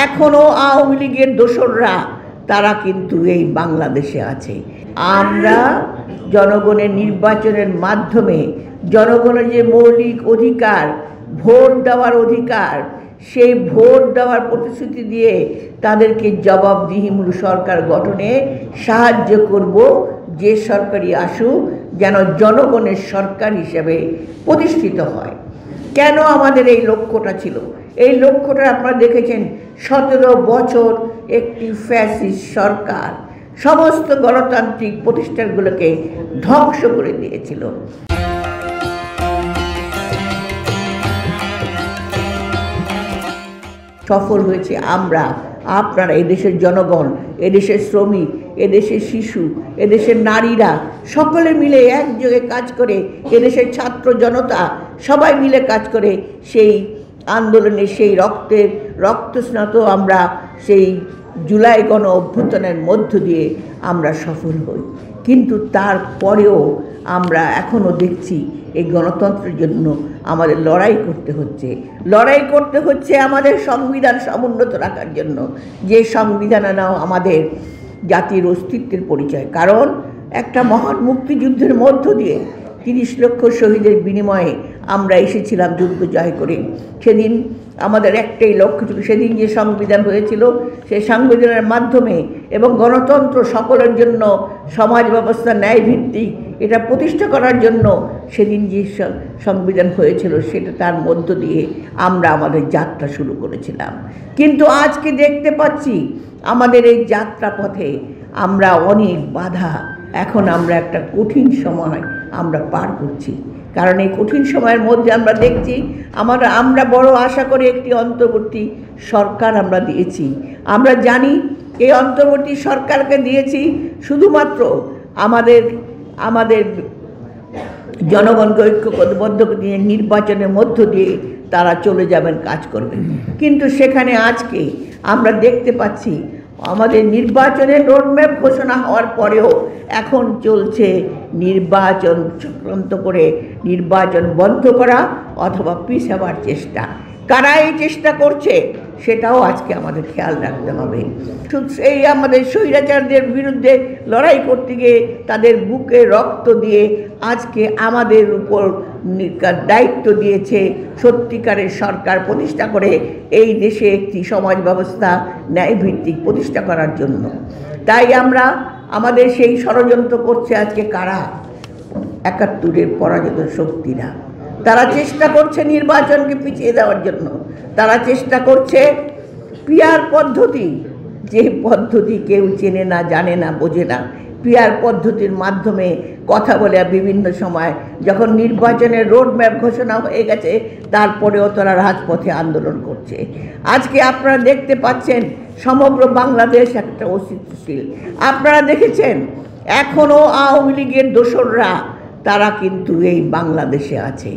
এখনো আওয়ামী লীগের দোসররা তারা কিন্তু এই বাংলাদেশে আছে। আমরা জনগণের নির্বাচনের মাধ্যমে জনগণের যে মৌলিক অধিকার, ভোট দেওয়ার অধিকার, সেই ভোট দেওয়ার প্রতিশ্রুতি দিয়ে তাদেরকে জবাবদিহিমূলক সরকার গঠনে সাহায্য করব। যে সরকারই আসুক যেন জনগণের সরকার হিসেবে প্রতিষ্ঠিত হয়। কেন আমাদের এই লক্ষ্যটা ছিল? এই লক্ষ্যটা আপনারা দেখেছেন, 17 বছর একটি ফ্যাসিস্ট সরকার সমস্ত গণতান্ত্রিক প্রতিষ্ঠানগুলোকে ধ্বংস করে দিয়েছিল। সফল হয়েছে আমরা, আপনারা, এদেশের জনগণ, এদেশের শ্রমিক, এদেশের শিশু, এদেশের নারীরা সকলে মিলে একযোগে কাজ করে, এদেশের ছাত্র জনতা সবাই মিলে কাজ করে সেই আন্দোলনে, সেই রক্তস্নাত আমরা সেই জুলাই গণ অভ্যুত্থানের মধ্য দিয়ে আমরা সফল হই। কিন্তু তারপরেও আমরা এখনও দেখছি এই গণতন্ত্রের জন্য আমাদের লড়াই করতে হচ্ছে আমাদের সংবিধান সমুন্নত রাখার জন্য, যে সংবিধান নাও আমাদের জাতির অস্তিত্বের পরিচয়। কারণ একটা মহান মুক্তিযুদ্ধের মধ্য দিয়ে 30 লক্ষ শহীদের বিনিময়ে আমরা এসেছিলাম যুদ্ধ জয় করে। সেদিন আমাদের একটাই লক্ষ্য ছিল, সেদিন যে সংবিধান হয়েছিল সেই সংবিধানের মাধ্যমে এবং গণতন্ত্র সকলের জন্য, সমাজ ব্যবস্থা ন্যায়ভিত্তিক, এটা প্রতিষ্ঠা করার জন্য সেদিন যে সংবিধান হয়েছিল সেটা তার মধ্য দিয়ে আমরা আমাদের যাত্রা শুরু করেছিলাম। কিন্তু আজকে দেখতে পাচ্ছি আমাদের এই যাত্রা পথে আমরা অনেক বাধা, এখন আমরা একটা কঠিন সময় আমরা পার করছি। কারণ এই কঠিন সময়ের মধ্যে আমরা দেখছি আমরা বড় আশা করে একটি অন্তর্বর্তী সরকার আমরা দিয়েছি। আমরা জানি এই অন্তর্বর্তী সরকারকে দিয়েছি শুধুমাত্র আমাদের জনগণকে ঐক্যবদ্ধ নিয়ে নির্বাচনের মধ্য দিয়ে তারা চলে যাবেন, কাজ করবেন। কিন্তু সেখানে আজকে আমরা দেখতে পাচ্ছি আমাদের নির্বাচনের রোডম্যাপ ঘোষণা হওয়ার পরেও এখন চলছে নির্বাচন চক্রান্ত করে নির্বাচন বন্ধ করা অথবা পিছাবার চেষ্টা। কারা এই চেষ্টা করছে সেটাও আজকে আমাদের খেয়াল রাখতে হবে। এই আমাদের স্বৈরাচারদের বিরুদ্ধে লড়াই করতে গিয়ে তাদের বুকে রক্ত দিয়ে আজকে আমাদের উপর দায়িত্ব দিয়েছে সত্যিকারের সরকার প্রতিষ্ঠা করে এই দেশে একটি সমাজ ব্যবস্থা ন্যায়ভিত্তিক প্রতিষ্ঠা করার জন্য। তাই আমাদের সেই ষড়যন্ত্র করছে আজকে কারা? 71-এর পরাজিত শক্তিরা। তারা চেষ্টা করছে নির্বাচনকে পিছিয়ে দেওয়ার জন্য। তারা চেষ্টা করছে পিআর পদ্ধতি, যে পদ্ধতি কেউ চেনে না, জানে না, বোঝে না। পিআর পদ্ধতির মাধ্যমে কথা বলে বিভিন্ন সময় যখন নির্বাচনের রোডম্যাপ ঘোষণা হয়ে গেছে তারপরেও তারা রাজপথে আন্দোলন করছে। আজকে আপনারা দেখতে পাচ্ছেন সমগ্র বাংলাদেশ একটা অস্তিত্বশীল। আপনারা দেখেছেন এখনও আওয়ামী লীগের দোসররা তারা কিন্তু এই বাংলাদেশে আছে।